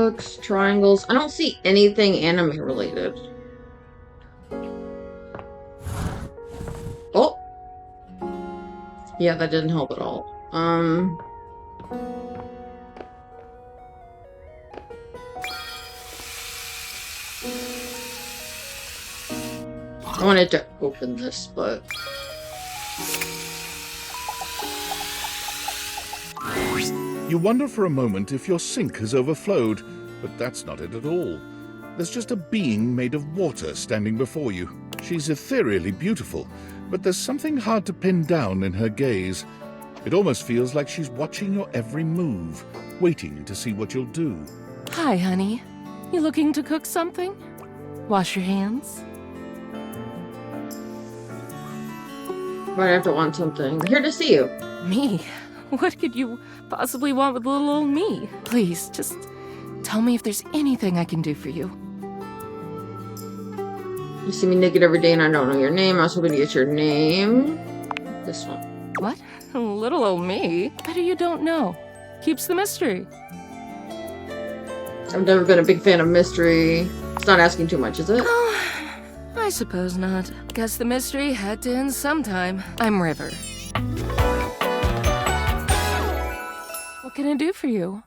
books, triangles. I don't see anything anime related. Oh! Yeah, that didn't help at all. I wanted to open this, but... You wonder for a moment if your sink has overflowed, but that's not it at all. There's just a being made of water standing before you. She's ethereally beautiful, but there's something hard to pin down in her gaze. It almost feels like she's watching your every move, waiting to see what you'll do. Hi, honey. You looking to cook something? Wash your hands? Might have to want something. Here to see you. Me? What could you possibly want with little old me? Please, just tell me if there's anything I can do for you. You see me naked every day and I don't know your name. I was hoping to get your name. This one. What? Little old me? Better you don't know. Keeps the mystery. I've never been a big fan of mystery. It's not asking too much, is it? Oh, I suppose not. Guess the mystery had to end sometime. I'm River. What can I do for you?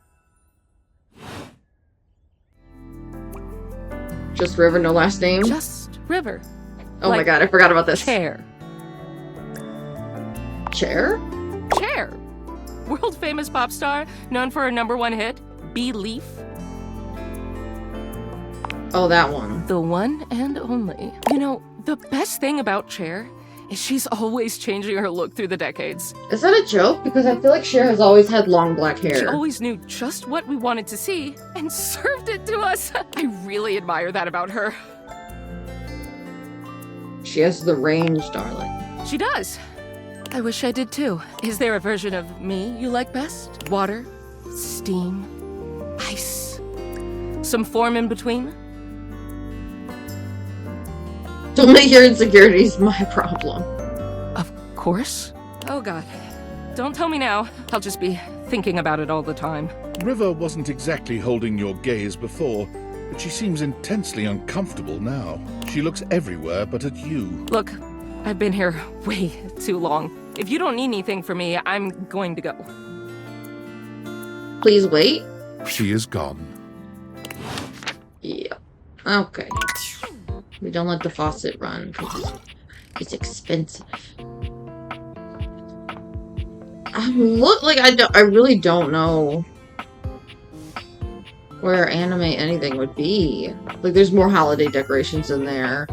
Just River, no last name? Just River. Oh my god, I forgot about this. Chair. Chair? Chair. World famous pop star, known for her #1 hit, Belief. Oh, that one. The one and only. You know, the best thing about Cher is she's always changing her look through the decades. Is that a joke? Because I feel like Cher has always had long black hair. She always knew just what we wanted to see and served it to us. I really admire that about her. She has the range, darling. She does. I wish I did too. Is there a version of me you like best? Water? Steam? Ice? Some form in between? Don't make your insecurities my problem. Of course. Oh god. Don't tell me now. I'll just be thinking about it all the time. River wasn't exactly holding your gaze before, but she seems intensely uncomfortable now. She looks everywhere but at you. Look, I've been here way too long. If you don't need anything from me, I'm going to go. Please wait. She is gone. Yeah. Okay. We don't let the faucet run because it's expensive. I really don't know where anime anything would be. Like, there's more holiday decorations in there.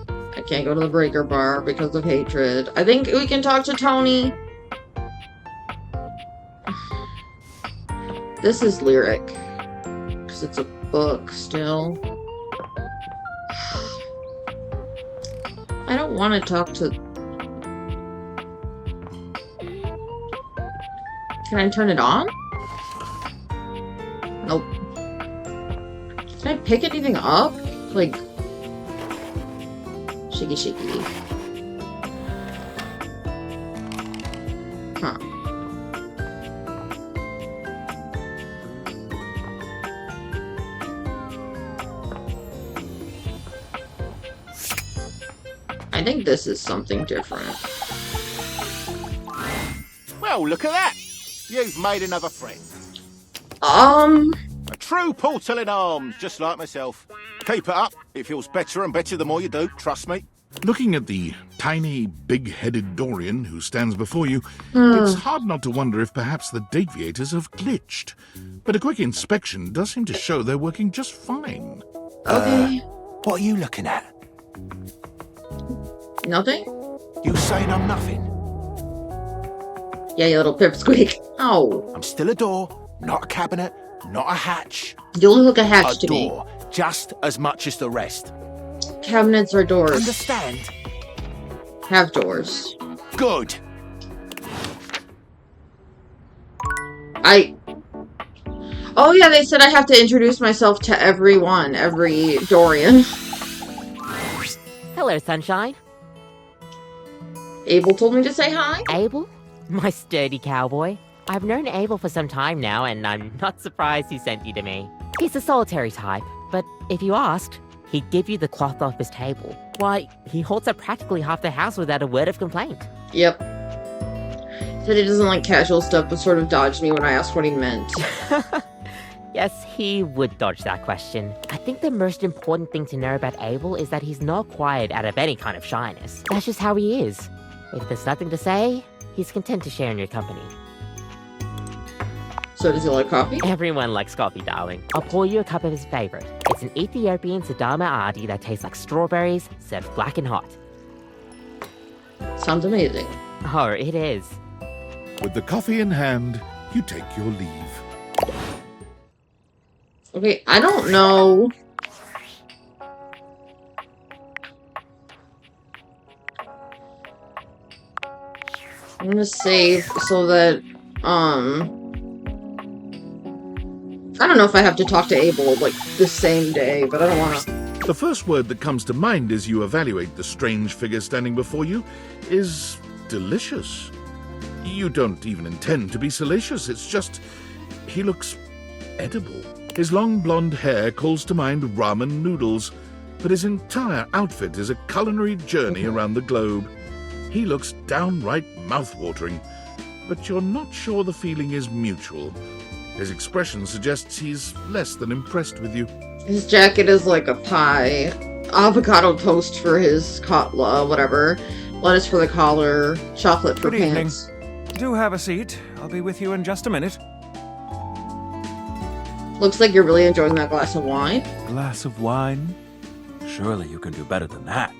I can't go to the Breaker Bar because of hatred. I think we can talk to Tony. This is lyric. Because it's a book still. I don't want to talk to... Can I turn it on? Nope. Can I pick anything up? Like... Shaky shaky. Huh. I think this is something different. Well, look at that. You've made another friend. A A true portal in arms, just like myself. Keep it up. It feels better and better the more you do, trust me. Looking at the tiny, big-headed Dorian who stands before you, it's hard not to wonder if perhaps the deviators have glitched. But a quick inspection does seem to show they're working just fine. Okay. What are you looking at? Nothing? You saying I'm nothing? Yeah, you little pipsqueak. Oh. I'm still a door, not a cabinet, not a hatch. You look a hatch A to me. door, just as much as the rest. Cabinets are doors. Understand? Have doors. Good. Oh yeah, they said I have to introduce myself to everyone, every Dorian. Hello, Sunshine. Abel told me to say hi. Abel? My sturdy cowboy. I've known Abel for some time now, and I'm not surprised he sent you to me. He's a solitary type, but if you asked, he'd give you the cloth off his table. Why, he holds up practically half the house without a word of complaint. Yep. Said he doesn't like casual stuff, but sort of dodged me when I asked what he meant. Yes, he would dodge that question. I think the most important thing to know about Abel is that he's not quiet out of any kind of shyness. That's just how he is. If there's nothing to say, he's content to share in your company. So does he like coffee? Everyone likes coffee, darling. I'll pour you a cup of his favorite. It's an Ethiopian Sidama Adi that tastes like strawberries, served black and hot. Sounds amazing. Oh, it is. With the coffee in hand, you take your leave. Okay, I don't know. I'm gonna save so that, I don't know if I have to talk to Abel, like, the same day, but I don't wanna. The first word that comes to mind as you evaluate the strange figure standing before you is delicious. You don't even intend to be salacious, it's just he looks edible. His long blonde hair calls to mind ramen noodles, but his entire outfit is a culinary journey around the globe. He looks downright mouth-watering, but you're not sure the feeling is mutual. His expression suggests he's less than impressed with you. His jacket is like a pie. Avocado toast for his whatever. Lettuce for the collar. Chocolate for Good evening. pants. Do have a seat. I'll be with you in just a minute. Looks like you're really enjoying that glass of wine. Glass of wine? Surely you can do better than that.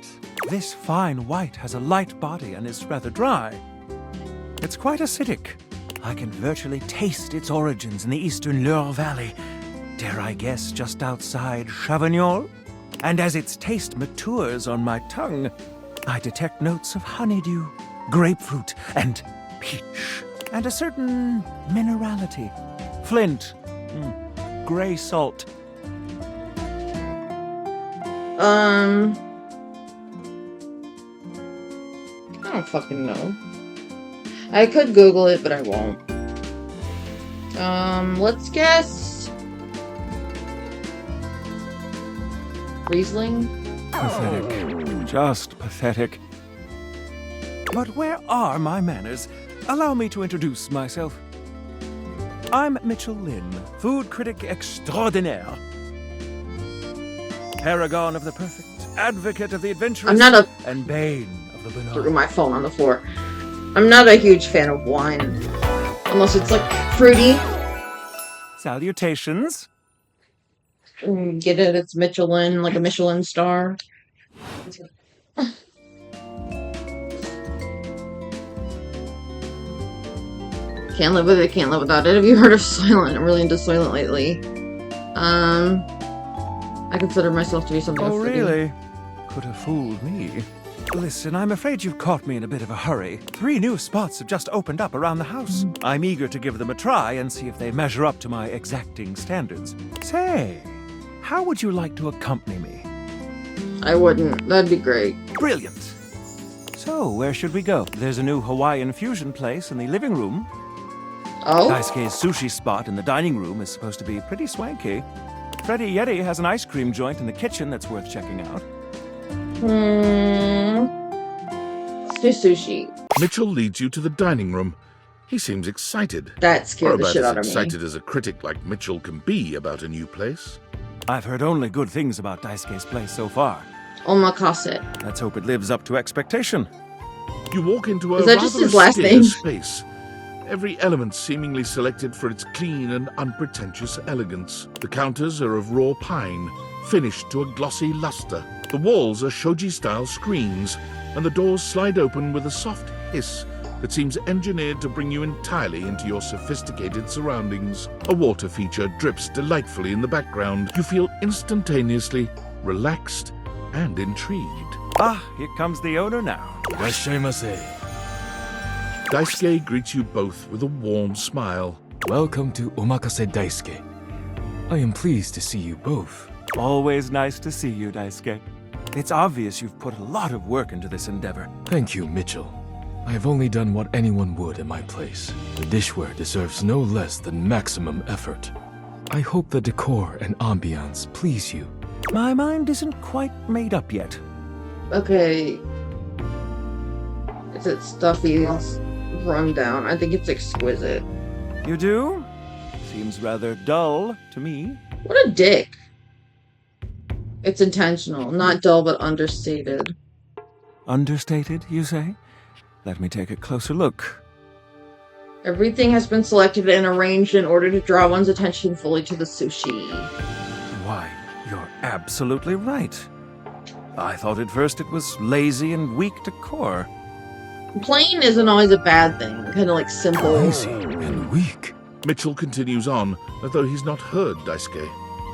This fine white has a light body and is rather dry. It's quite acidic. I can virtually taste its origins in the eastern Loire Valley. Dare I guess just outside Chavignol? And as its taste matures on my tongue, I detect notes of honeydew, grapefruit, and peach. And a certain minerality. Flint. Gray salt. I don't fucking know. I could Google it, but I won't. Let's guess. Riesling? Pathetic. Just pathetic. But where are my manners? Allow me to introduce myself. I'm Mitchell Lynn, food critic extraordinaire. Paragon of the perfect, advocate of the adventurous, I'm not and bane of the threw banal. my phone on the floor. I'm not a huge fan of wine. Unless it's like fruity. Salutations. Get it? It's Michelin, like a Michelin star. Can't live with it, can't live without it. Have you heard of Soylent? I'm really into Soylent lately. I consider myself to be something Oh, of fruity. really? Could have fooled me. Listen, I'm afraid you've caught me in a bit of a hurry. 3 new spots have just opened up around the house. I'm eager to give them a try and see if they measure up to my exacting standards. Say, how would you like to accompany me? I wouldn't. That'd be great. Brilliant. So, where should we go? There's a new Hawaiian fusion place in the living room. Oh? Daisuke's sushi spot in the dining room is supposed to be pretty swanky. Freddy Yeti has an ice cream joint in the kitchen that's worth checking out. Let's do sushi. Mitchell leads you to the dining room. He seems excited. That Or scared the about shit as out of me. excited as a critic like Mitchell can be about a new place. I've heard only good things about Daisuke's place so far. Omakase. Let's hope it lives up to expectation. You walk into a Is that rather just his last austere name? space. Every element seemingly selected for its clean and unpretentious elegance. The counters are of raw pine, finished to a glossy luster. The walls are shoji-style screens, and the doors slide open with a soft hiss that seems engineered to bring you entirely into your sophisticated surroundings. A water feature drips delightfully in the background. You feel instantaneously relaxed and intrigued. Ah, here comes the owner now. Daisuke greets you both with a warm smile. Welcome to Omakase Daisuke. I am pleased to see you both. Always nice to see you, Daisuke. It's obvious you've put a lot of work into this endeavor. Thank you, Mitchell. I have only done what anyone would in my place. The dishware deserves no less than maximum effort. I hope the decor and ambiance please you. My mind isn't quite made up yet. Okay. Is it Stuffy's rundown? I think it's exquisite. You do? Seems rather dull to me. What a dick. It's intentional, not dull but understated. Understated, you say? Let me take a closer look. Everything has been selected and arranged in order to draw one's attention fully to the sushi. Why, you're absolutely right. I thought at first it was lazy and weak decor. Plain isn't always a bad thing. Kind of like simple. Lazy and weak. Mitchell continues on, as though he's not heard Daisuke.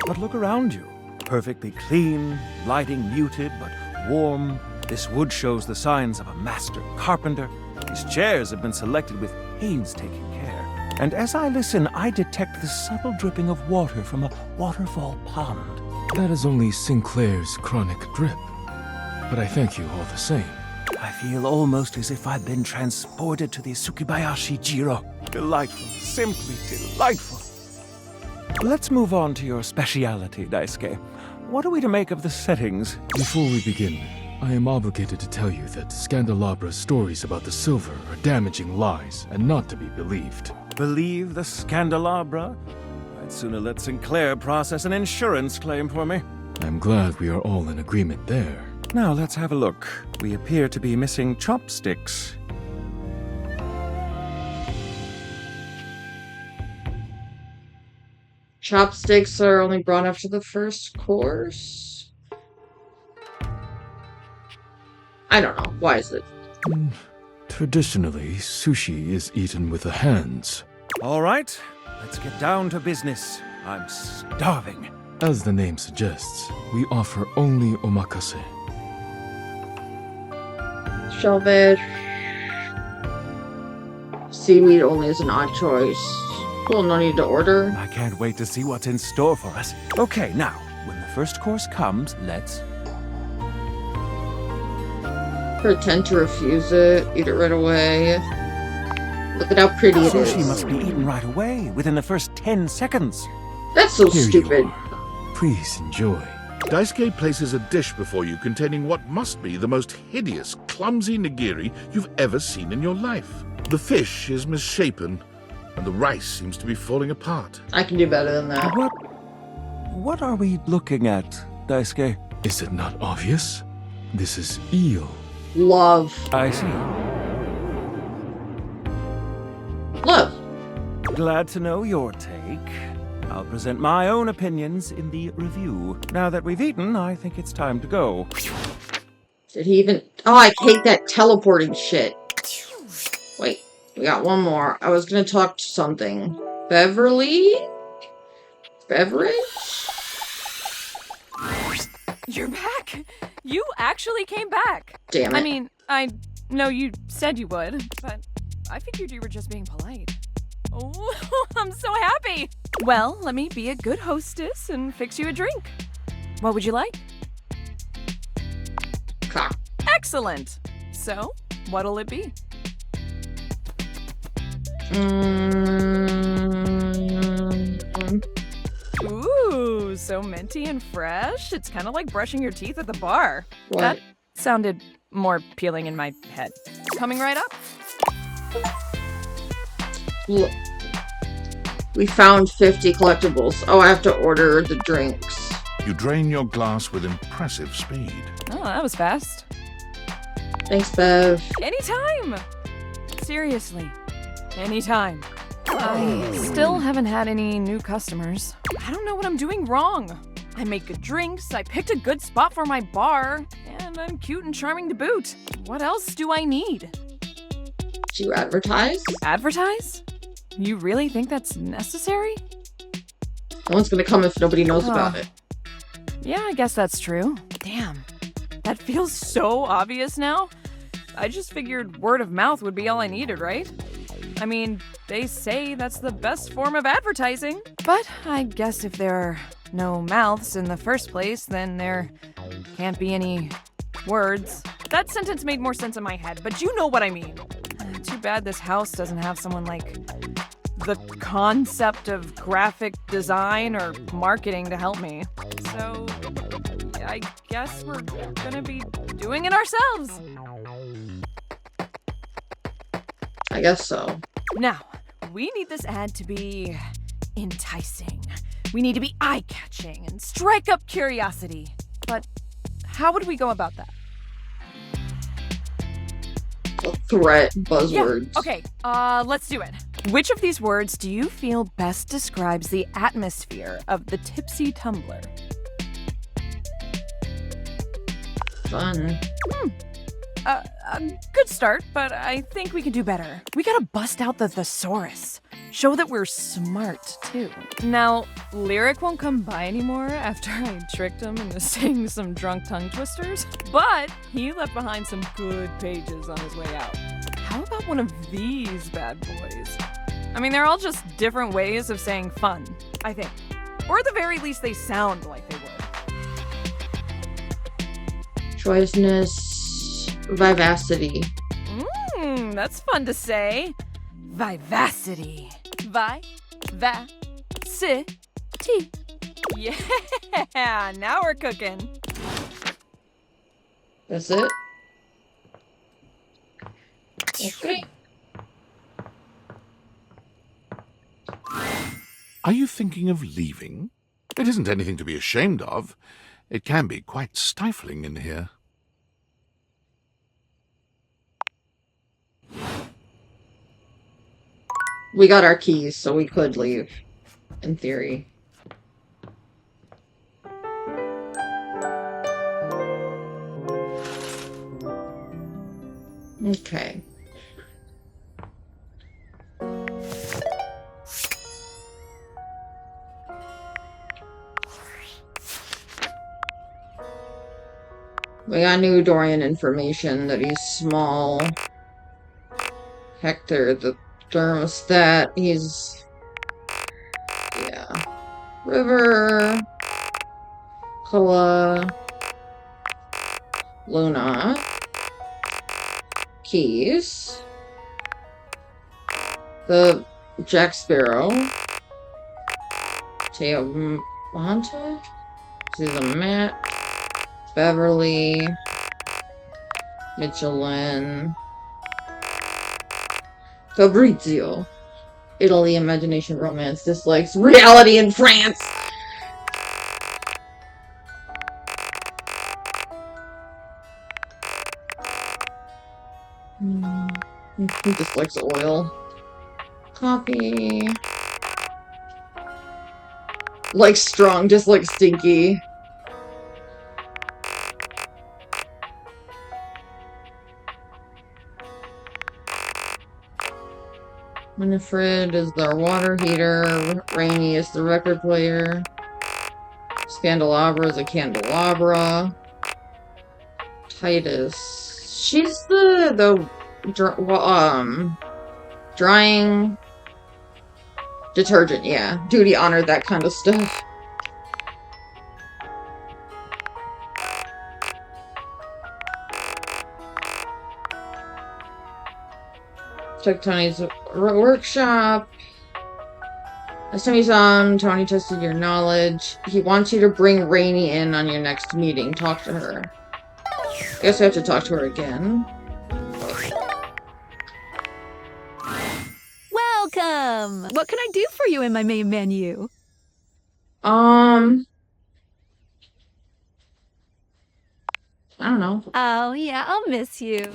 But look around you. Perfectly clean, lighting muted but warm. This wood shows the signs of a master carpenter. These chairs have been selected with painstaking care. And as I listen, I detect the subtle dripping of water from a waterfall pond. That is only Sinclair's chronic drip. But I thank you all the same. I feel almost as if I'd been transported to the Tsukibayashi Jiro. Delightful, simply delightful. Let's move on to your speciality, Daisuke. What are we to make of the settings? Before we begin, I am obligated to tell you that Scandalabra's stories about the silver are damaging lies and not to be believed. Believe the Scandalabra? I'd sooner let Sinclair process an insurance claim for me. I'm glad we are all in agreement there. Now let's have a look. We appear to be missing chopsticks. Chopsticks are only brought after the first course? I don't know. Why is it? Traditionally, sushi is eaten with the hands. All right, let's get down to business. I'm starving. As the name suggests, we offer only omakase. Shellfish. Seaweed only is an odd choice. Cool, no need to order. I can't wait to see what's in store for us. Okay, now, when the first course comes, let's... Pretend to refuse it. Eat it right away. Look at how pretty it is. Sushi must be eaten right away, within the first 10 seconds. That's so Here stupid. you are. Please enjoy. Daisuke places a dish before you containing what must be the most hideous, clumsy nigiri you've ever seen in your life. The fish is misshapen, and the rice seems to be falling apart. I can do better than that. What are we looking at, Daisuke? Is it not obvious? This is eel. Love. I see. Love. Glad to know your take. I'll present my own opinions in the review. Now that we've eaten, I think it's time to go. Did he even... Oh, I hate that teleporting shit. Wait, we got one more. I was gonna talk to something. Beverly? Beverage? You're back! You actually came back! Damn it. I mean, I know you said you would, but I figured you were just being polite. Oh, I'm so happy! Well, let me be a good hostess and fix you a drink. What would you like? Cock. Excellent! So, what'll it be? Ooh, so minty and fresh. It's kind of like brushing your teeth at the bar. What? That sounded more appealing in my head. Coming right up. Look. We found 50 collectibles. Oh, I have to order the drinks. You drain your glass with impressive speed. Oh, that was fast. Thanks, Bev. Anytime! Seriously, anytime. I still haven't had any new customers. I don't know what I'm doing wrong. I make good drinks, I picked a good spot for my bar, and I'm cute and charming to boot. What else do I need? Do you advertise? Advertise? You really think that's necessary? No one's gonna come if nobody knows about it. Yeah, I guess that's true. Damn, that feels so obvious now. I just figured word of mouth would be all I needed, right? I mean, they say that's the best form of advertising. But I guess if there are no mouths in the first place, then there can't be any words. That sentence made more sense in my head, but you know what I mean. too bad this house doesn't have someone like the concept of graphic design or marketing to help me. So, I guess we're gonna be doing it ourselves. I guess so. Now, we need this ad to be enticing. We need to be eye-catching and strike up curiosity. But how would we go about that? Threat buzzwords. Yeah, okay, let's do it. Which of these words do you feel best describes the atmosphere of the Tipsy Tumbler? Fun. A good start, but I think we can do better. We gotta bust out the thesaurus. Show that we're smart, too. Now, Lyric won't come by anymore after I tricked him into saying some drunk tongue twisters, but he left behind some good pages on his way out. How about one of these bad boys? I mean, they're all just different ways of saying fun, I think. Or at the very least, they sound like they would. Joyousness, vivacity. That's fun to say. Vivacity. Vi-va-ci-ty. Yeah, now we're cooking. That's it? Okay. Are you thinking of leaving? It isn't anything to be ashamed of. It can be quite stifling in here. We got our keys, so we could leave. In theory. Okay. We got new Dorian information that he's small. Hector, the thermostat, he's... yeah. River. Kola. Luna. Keys. The Jack Sparrow. Teo Monta. This is a Matt. Beverly. Michelin. Fabrizio. Italy, imagination, romance, dislikes, reality in France! He dislikes oil. Coffee. Like strong, just like stinky. Winifred is the water heater. Rainy is the record player. Scandelabra is a candelabra. Titus. She's the drying detergent, yeah. Duty, honor, that kind of stuff. Check Tony's workshop. Last time you saw him, Tony tested your knowledge. He wants you to bring Rainy in on your next meeting. Talk to her. Guess I have to talk to her again. Welcome! What can I do for you in my main menu? I don't know. Oh, yeah, I'll miss you.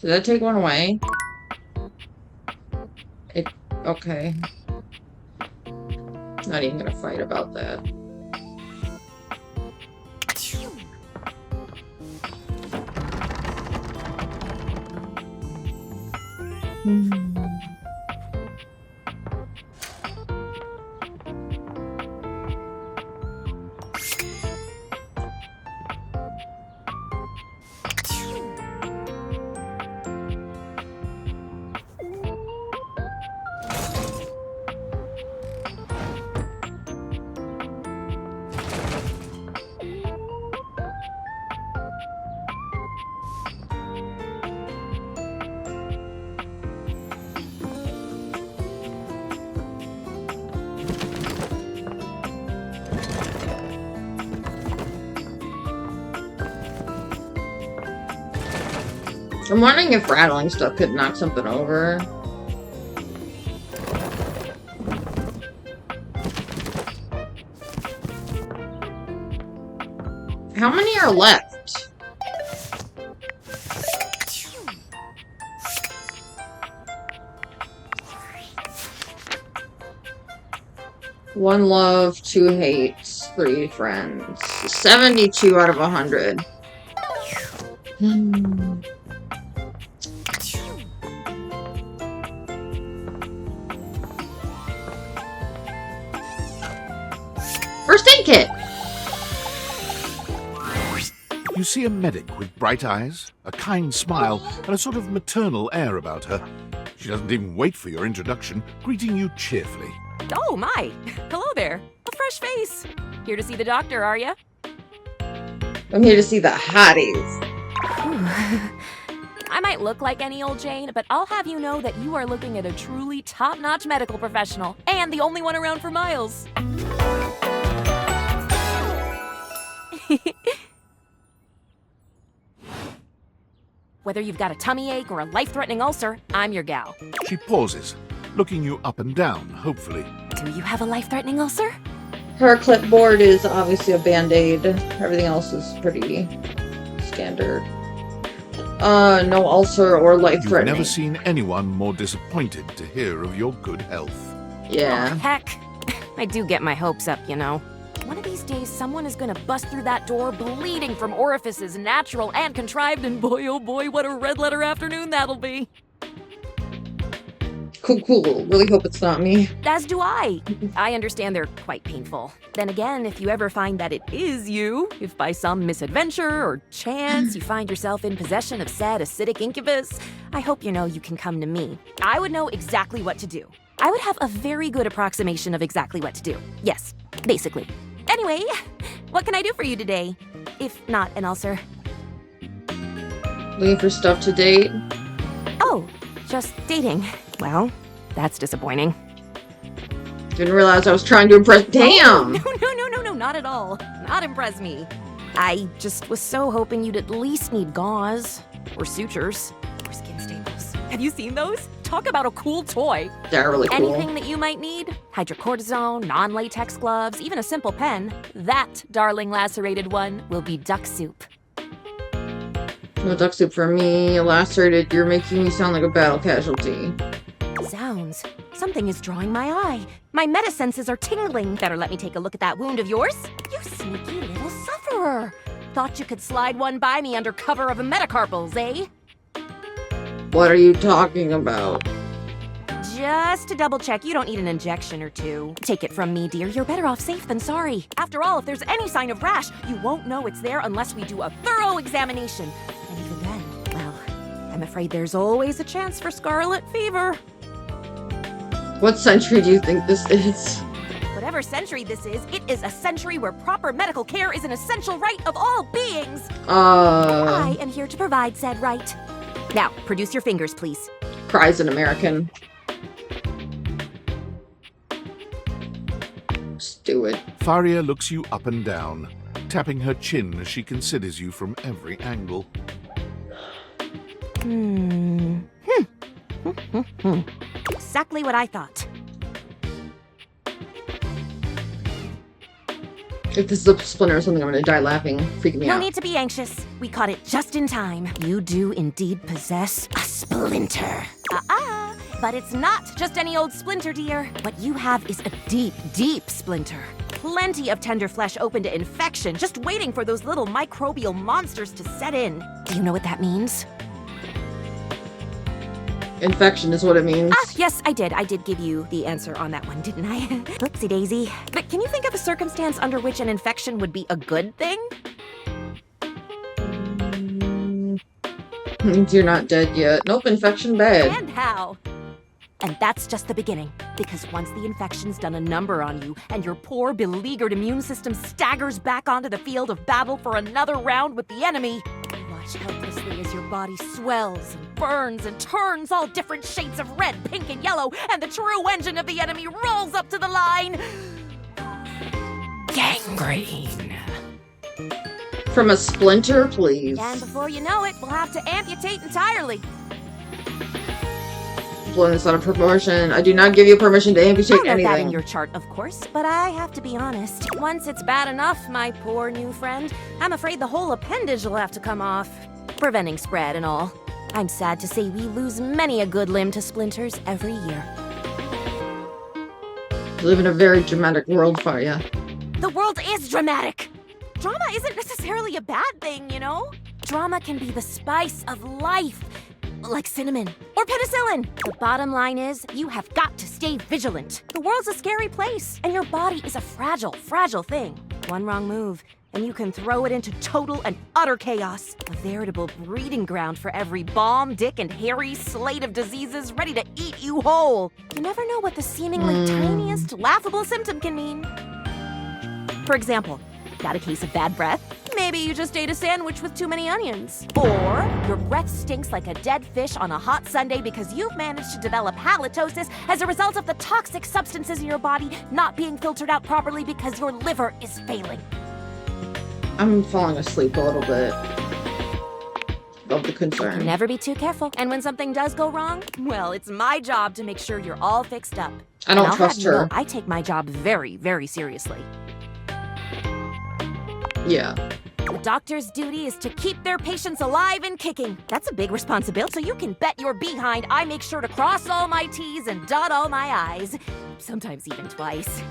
Did I take one away? Okay. Not even gonna fight about that. I'm wondering if rattling stuff could knock something over. How many are left? One love, 2 hates, 3 friends. 72 out of 100. First aid kit! You see a medic with bright eyes, a kind smile, and a sort of maternal air about her. She doesn't even wait for your introduction, greeting you cheerfully. Oh, my. Hello there. A fresh face. Here to see the doctor, are ya? I'm here to see the hotties. I might look like any old Jane, but I'll have you know that you are looking at a truly top-notch medical professional, and the only one around for miles. Whether you've got a tummy ache or a life-threatening ulcer, I'm your gal. She pauses, looking you up and down, hopefully. Do you have a life-threatening ulcer? Her clipboard is obviously a band-aid. Everything else is pretty standard. No ulcer or You've life-threatening. never seen anyone more disappointed to hear of your good health. Yeah. Oh, heck. I do get my hopes up, you know. One of these days, someone is gonna bust through that door bleeding from orifices, natural and contrived, and boy, oh boy, what a red-letter afternoon that'll be. Cool. Really hope it's not me. As do I. I understand they're quite painful. Then again, if you ever find that it is you, if by some misadventure or chance you find yourself in possession of said acidic incubus, I hope you know you can come to me. I would know exactly what to do. I would have a very good approximation of exactly what to do. Yes, basically. Anyway, what can I do for you today? If not an ulcer. Looking for stuff to date. Oh, just dating. Well, that's disappointing. Didn't realize I was trying to impress. Damn! No, not at all. Not impress me. I just was so hoping you'd at least need gauze, or sutures, or skin staples. Have you seen those? Talk about a cool toy. They're really cool. Anything that you might need, hydrocortisone, non-latex gloves, even a simple pen, that, darling lacerated one, will be duck soup. No duck soup for me. Lacerated, you're making me sound like a battle casualty. Zounds. Something is drawing my eye. My metasenses are tingling. Better let me take a look at that wound of yours. You sneaky little sufferer. Thought you could slide one by me under cover of metacarpals, eh? What are you talking about? Just to double check, you don't need an injection or two. Take it from me, dear. You're better off safe than sorry. After all, if there's any sign of rash, you won't know it's there unless we do a thorough examination. And even then, well, I'm afraid there's always a chance for scarlet fever. What century do you think this is? Whatever century this is, it is a century where proper medical care is an essential right of all beings. I am here to provide said right. Now, produce your fingers, please. Cries an American. Just do it. Faria looks you up and down, tapping her chin as she considers you from every angle. Exactly what I thought. If this is a splinter or something, I'm gonna die laughing, freaking me No out. need to be anxious. We caught it just in time. You do indeed possess a splinter. But it's not just any old splinter, dear. What you have is a deep, deep splinter. Plenty of tender flesh open to infection, just waiting for those little microbial monsters to set in. Do you know what that means? Infection is what it means. Yes, I did. I did give you the answer on that one, didn't I? Oopsie daisy. But can you think of a circumstance under which an infection would be a good thing? Means you're not dead yet. Nope, infection bad. And how? And that's just the beginning. Because once the infection's done a number on you, and your poor, beleaguered immune system staggers back onto the field of battle for another round with the enemy, you watch helplessly as your body swells and burns and turns all different shades of red, pink, and yellow, and the true engine of the enemy rolls up to the line. Gangrene. From a splinter, please. And before you know it, we'll have to amputate entirely. It's not a promotion. I do not give you permission to amputate I'll note that in anything. your chart, of course, but I have to be honest. Once it's bad enough, my poor new friend, I'm afraid the whole appendage will have to come off. Preventing spread and all. I'm sad to say we lose many a good limb to splinters every year. You live in a very dramatic world, Faria. The world is dramatic! Drama isn't necessarily a bad thing, you know? Drama can be the spice of life. Like cinnamon or penicillin. The bottom line is, you have got to stay vigilant. The world's a scary place, and your body is a fragile, fragile thing. One wrong move, and you can throw it into total and utter chaos. A veritable breeding ground for every bomb, dick, and hairy slate of diseases ready to eat you whole. You never know what the seemingly tiniest, laughable symptom can mean. For example, got a case of bad breath? Maybe you just ate a sandwich with too many onions. Or your breath stinks like a dead fish on a hot Sunday because you've managed to develop halitosis as a result of the toxic substances in your body not being filtered out properly because your liver is failing. I'm falling asleep a little bit. Of the concern. Never be too careful. And when something does go wrong, well, it's my job to make sure you're all fixed up. I don't trust her. I take my job very, very seriously. Yeah. The doctor's duty is to keep their patients alive and kicking. That's a big responsibility, so you can bet your behind I make sure to cross all my T's and dot all my I's. Sometimes even twice.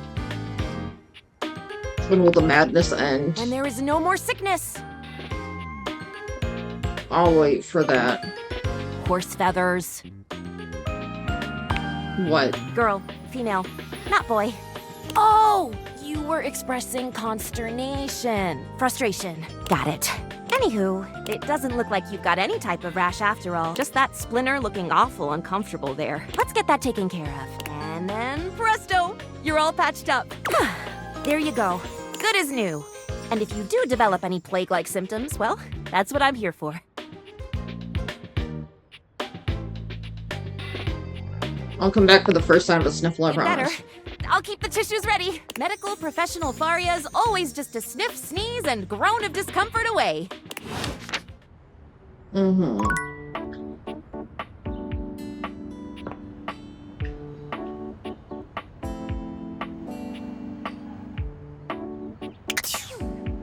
When will the madness end? And there is no more sickness. I'll wait for that. Horse feathers. What? Girl, female, not boy. Oh! You were expressing consternation. Frustration. Got it. Anywho, it doesn't look like you've got any type of rash after all. Just that splinter looking awful uncomfortable there. Let's get that taken care of. And then presto! You're all patched up. There you go. Good as new. And if you do develop any plague-like symptoms, well, that's what I'm here for. I'll come back for the first time of a sniffle, I promise. Better. I'll keep the tissues ready. Medical professional Faria's always just a sniff, sneeze, and groan of discomfort away.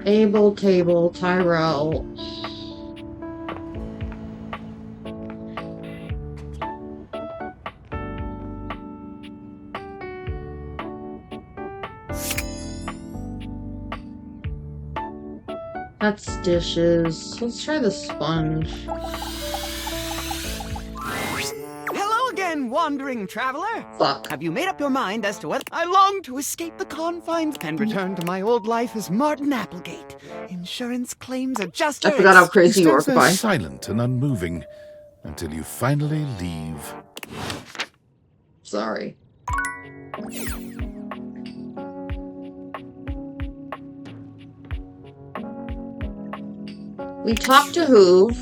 Abel, Table, Tyrell. That's dishes. Let's try the sponge. Hello again, wandering traveler. Fuck. Have you made up your mind as to what I long to escape the confines and return to my old life as Martin Applegate, insurance claims adjuster? I forgot how crazy you were, Stands there goodbye. silent and unmoving until you finally leave. Sorry. We talked to Hoove.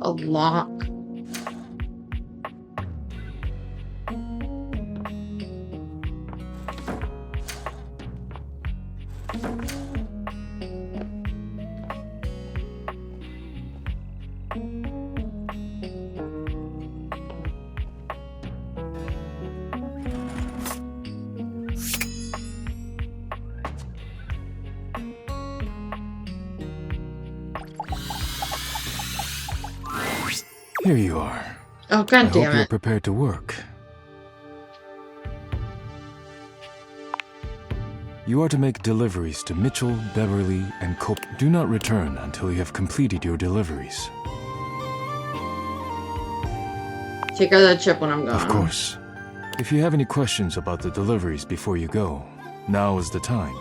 A lock. Here you are. Oh, I god hope damn you're it. prepared to work. You are to make deliveries to Mitchell, Beverly, and Cope. Do not return until you have completed your deliveries. Take out that chip when I'm gone. Of course. If you have any questions about the deliveries before you go, now is the time.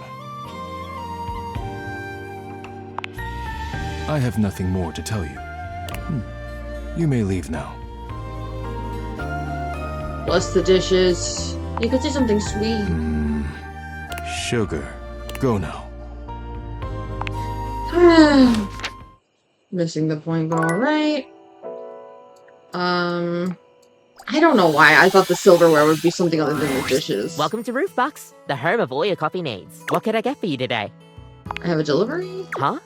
I have nothing more to tell you. You may leave now. Bless the dishes. You could say something sweet. Sugar. Go now. Missing the point, but alright. I don't know why. I thought the silverware would be something other than the dishes. Welcome to Roofbox, the home of all your coffee needs. What can I get for you today? I have a delivery? Huh?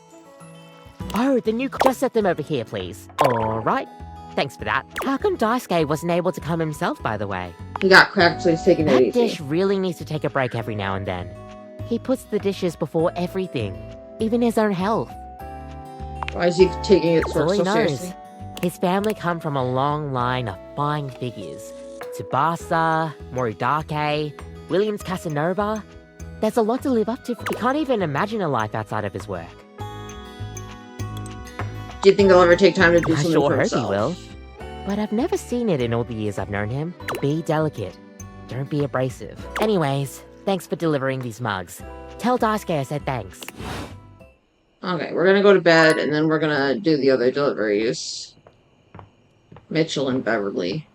Oh, the new... Just set them over here, please. Alright. Thanks for that. How come Daisuke wasn't able to come himself, by the way? He got cracked, so he's taking it That easy. dish really needs to take a break every now and then. He puts the dishes before everything, even his own health. Why is he taking it That's all so he knows. seriously? His family come from a long line of fine figures. Tsubasa, Moridake, Williams Casanova. There's a lot to live up to. He can't even imagine a life outside of his work. Do you think he'll ever take time to do I something sure for hope himself? he will. But I've never seen it in all the years I've known him. Be delicate. Don't be abrasive. Anyways, thanks for delivering these mugs. Tell Daisuke I said thanks. Okay, we're gonna go to bed, and then we're gonna do the other deliveries. Mitchell and Beverly.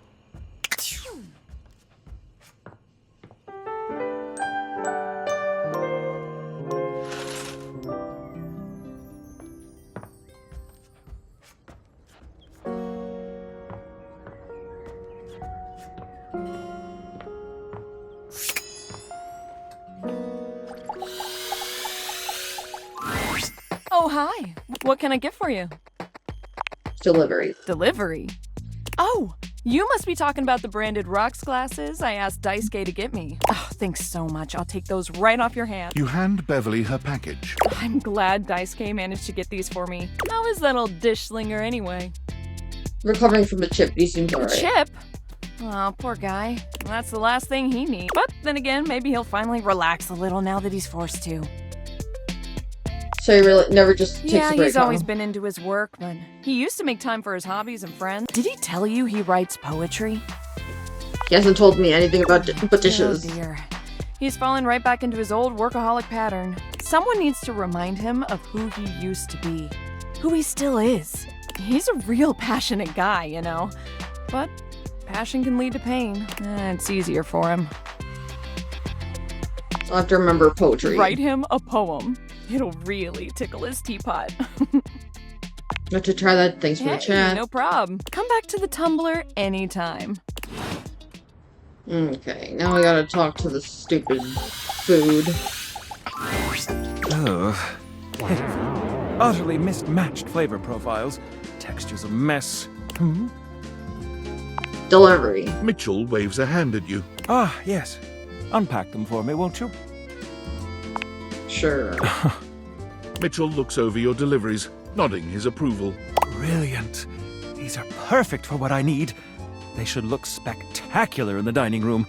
Oh, hi. What can I get for you? Delivery. Delivery? Oh, you must be talking about the branded rocks glasses I asked Daisuke to get me. Oh, thanks so much. I'll take those right off your hand. You hand Beverly her package. I'm glad Daisuke managed to get these for me. How is that old dish slinger anyway? Recovering from the chip, he seems A alright. chip? Oh, poor guy. That's the last thing he needs. But then again, maybe he'll finally relax a little now that he's forced to. So he really never just takes Yeah, a break, he's always huh? been into his work, but he used to make time for his hobbies and friends. Did he tell you he writes poetry? He hasn't told me anything about but dishes. Oh dear. He's fallen right back into his old workaholic pattern. Someone needs to remind him of who he used to be. Who he still is. He's a real passionate guy, you know. But passion can lead to pain. It's easier for him. I'll have to remember poetry. Write him a poem. It'll really tickle his teapot. Have to try that. Thanks for the Hey, chat. no problem. Come back to the Tumblr anytime. Okay, now we gotta talk to the stupid food. Ugh. Utterly mismatched flavor profiles. Texture's a mess. Delivery. Mitchell waves a hand at you. Ah, yes. Unpack them for me, won't you? Sure. Mitchell looks over your deliveries, nodding his approval. Brilliant. These are perfect for what I need. They should look spectacular in the dining room.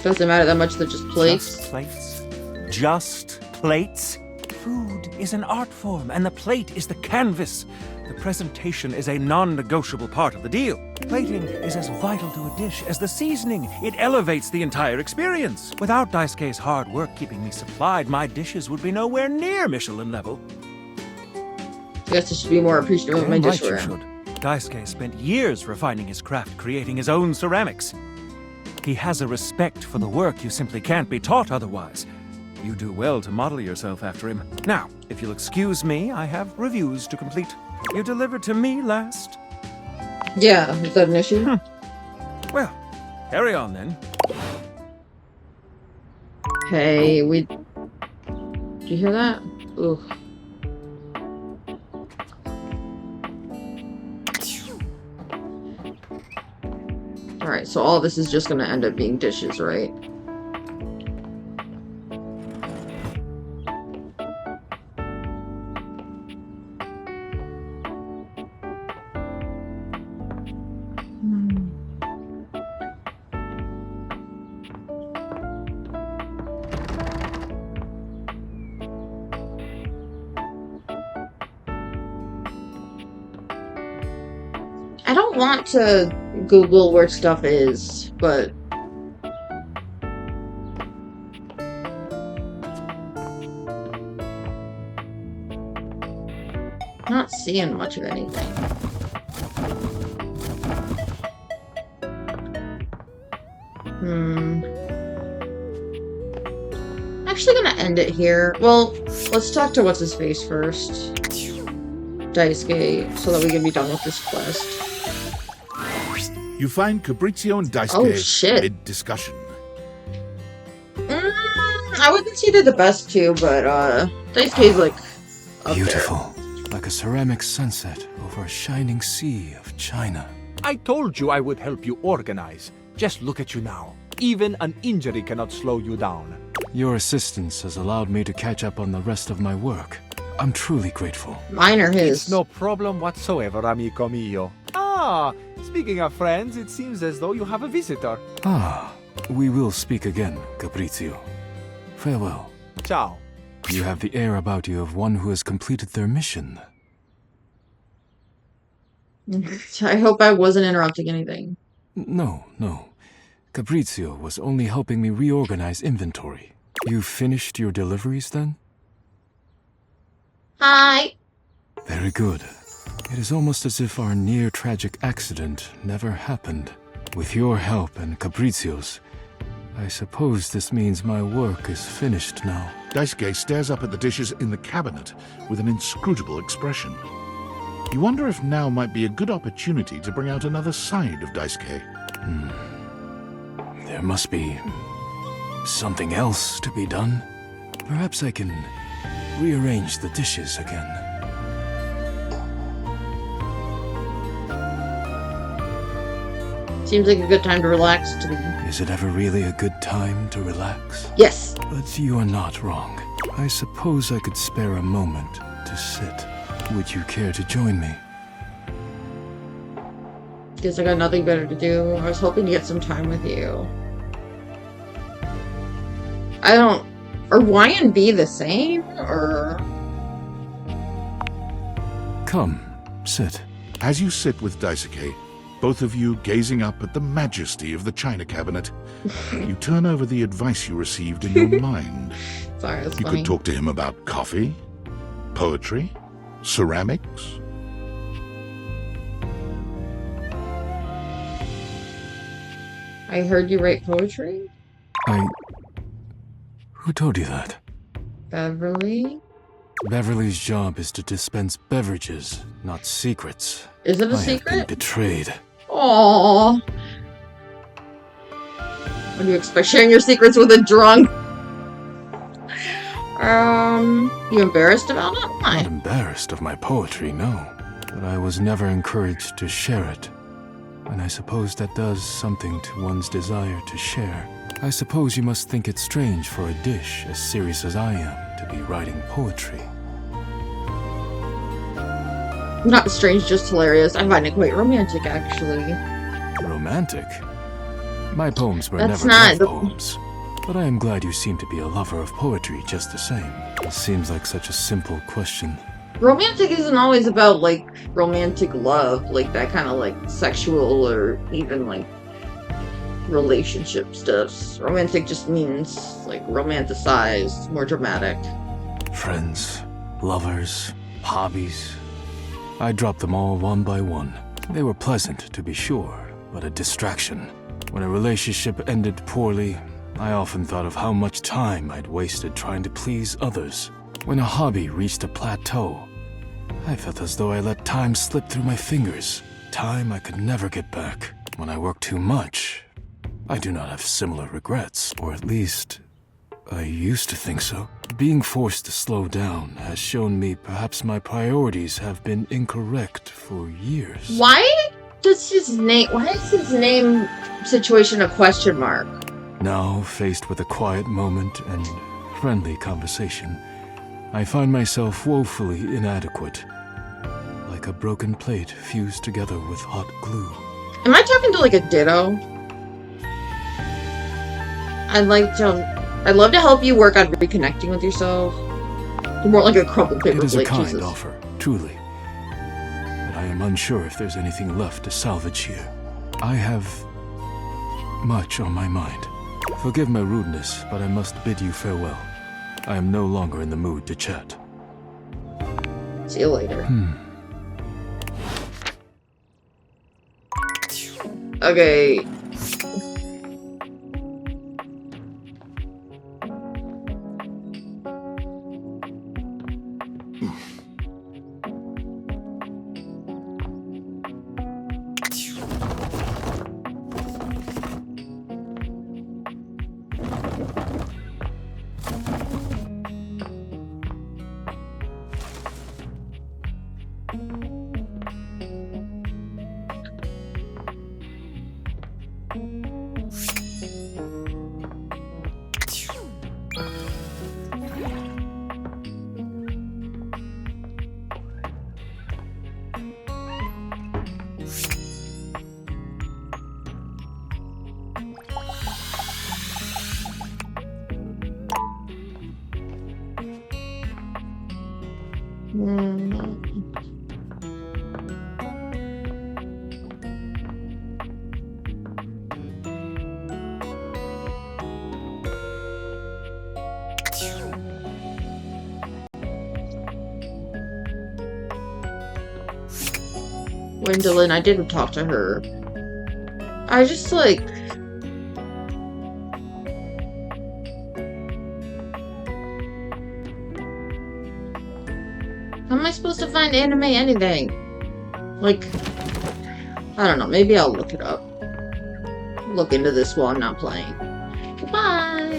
Doesn't matter that much, they're just plates. Just plates. Just plates. Food is an art form, and the plate is the canvas. The presentation is a non-negotiable part of the deal. Plating is as vital to a dish as the seasoning. It elevates the entire experience. Without Daisuke's hard work keeping me supplied, my dishes would be nowhere near Michelin level. I guess I should be more appreciative of my Damn right you dishware. should. Daisuke spent years refining his craft, creating his own ceramics. He has a respect for the work you simply can't be taught otherwise. You do well to model yourself after him. Now, if you'll excuse me, I have reviews to complete. You delivered to me last. Yeah, is that an issue? Well, carry on then. Hey, we... Did you hear that? Ugh. Alright, so all this is just gonna end up being dishes, right? I don't want to Google where stuff is, but... Not seeing much of anything. I'm actually gonna end it here. Well, let's talk to what's-his-face first. Daisuke, so that we can be done with this quest. You find Fabrizio and Oh, Daisuke shit. mid-discussion. I wouldn't say they're the best two, but Daisuke's like up Beautiful. Like a ceramic sunset over a shining sea of China. I told you I would help you organize. Just look at you now. Even an injury cannot slow you down. Your assistance has allowed me to catch up on the rest of my work. I'm truly grateful. there. Mine are his. It's no problem whatsoever, amico mio. Ah, speaking of friends, it seems as though you have a visitor. Ah, we will speak again, Fabrizio. Farewell. Ciao. You have the air about you of one who has completed their mission. I hope I wasn't interrupting anything. No. Fabrizio was only helping me reorganize inventory. You finished your deliveries then? Hi. Very good. It is almost as if our near-tragic accident never happened. With your help and Fabrizio's, I suppose this means my work is finished now. Daisuke stares up at the dishes in the cabinet with an inscrutable expression. You wonder if now might be a good opportunity to bring out another side of Daisuke. There must be something else to be done. Perhaps I can rearrange the dishes again. Seems like a good time to relax to me. Is it ever really a good time to relax? Yes. But you are not wrong. I suppose I could spare a moment to sit. Would you care to join me? Guess I got nothing better to do. I was hoping to get some time with you. Are Y and B the same? Or... Come, sit. As you sit with Daisuke, both of you gazing up at the majesty of the china cabinet, you turn over the advice you received in your mind. Sorry, that's You funny. could talk to him about coffee, poetry, ceramics. I heard you write poetry? Who told you that? Beverly? Beverly's job is to dispense beverages, not secrets. Is it a I have been secret? betrayed. Aww. What do you expect? Sharing your secrets with a drunk? You embarrassed about it? Not Why? embarrassed of my poetry, no. But I was never encouraged to share it. And I suppose that does something to one's desire to share. I suppose you must think it strange for a dish as serious as I am to be writing poetry. Not strange, just hilarious. I find it quite romantic, actually. Romantic? My poems were That's never not love the- poems. But I am glad you seem to be a lover of poetry just the same. It seems like such a simple question. Romantic isn't always about, like, romantic love. Like, that kind of, like, sexual or even, like, relationship stuff. Romantic just means, like, romanticized, more dramatic. Friends, lovers, hobbies. I dropped them all one by one. They were pleasant, to be sure, but a distraction. When a relationship ended poorly, I often thought of how much time I'd wasted trying to please others. When a hobby reached a plateau, I felt as though I let time slip through my fingers. Time I could never get back. When I worked too much, I do not have similar regrets, or at least, I used to think so. Being forced to slow down has shown me perhaps my priorities have been incorrect for years. Why is his name situation a question mark? Now, faced with a quiet moment and friendly conversation, I find myself woefully inadequate, like a broken plate fused together with hot glue. Am I talking to, like, a ditto? I'd love to help you work on reconnecting with yourself. You're more like a crumpled paper It is a plate, kind Jesus. offer, truly. But I am unsure if there's anything left to salvage here. I have much on my mind. Forgive my rudeness, but I must bid you farewell. I am no longer in the mood to chat. See you later. Okay. Gwendolyn, I didn't talk to her. I just like... How am I supposed to find anime anything? Like, I don't know, maybe I'll look it up. Look into this while I'm not playing.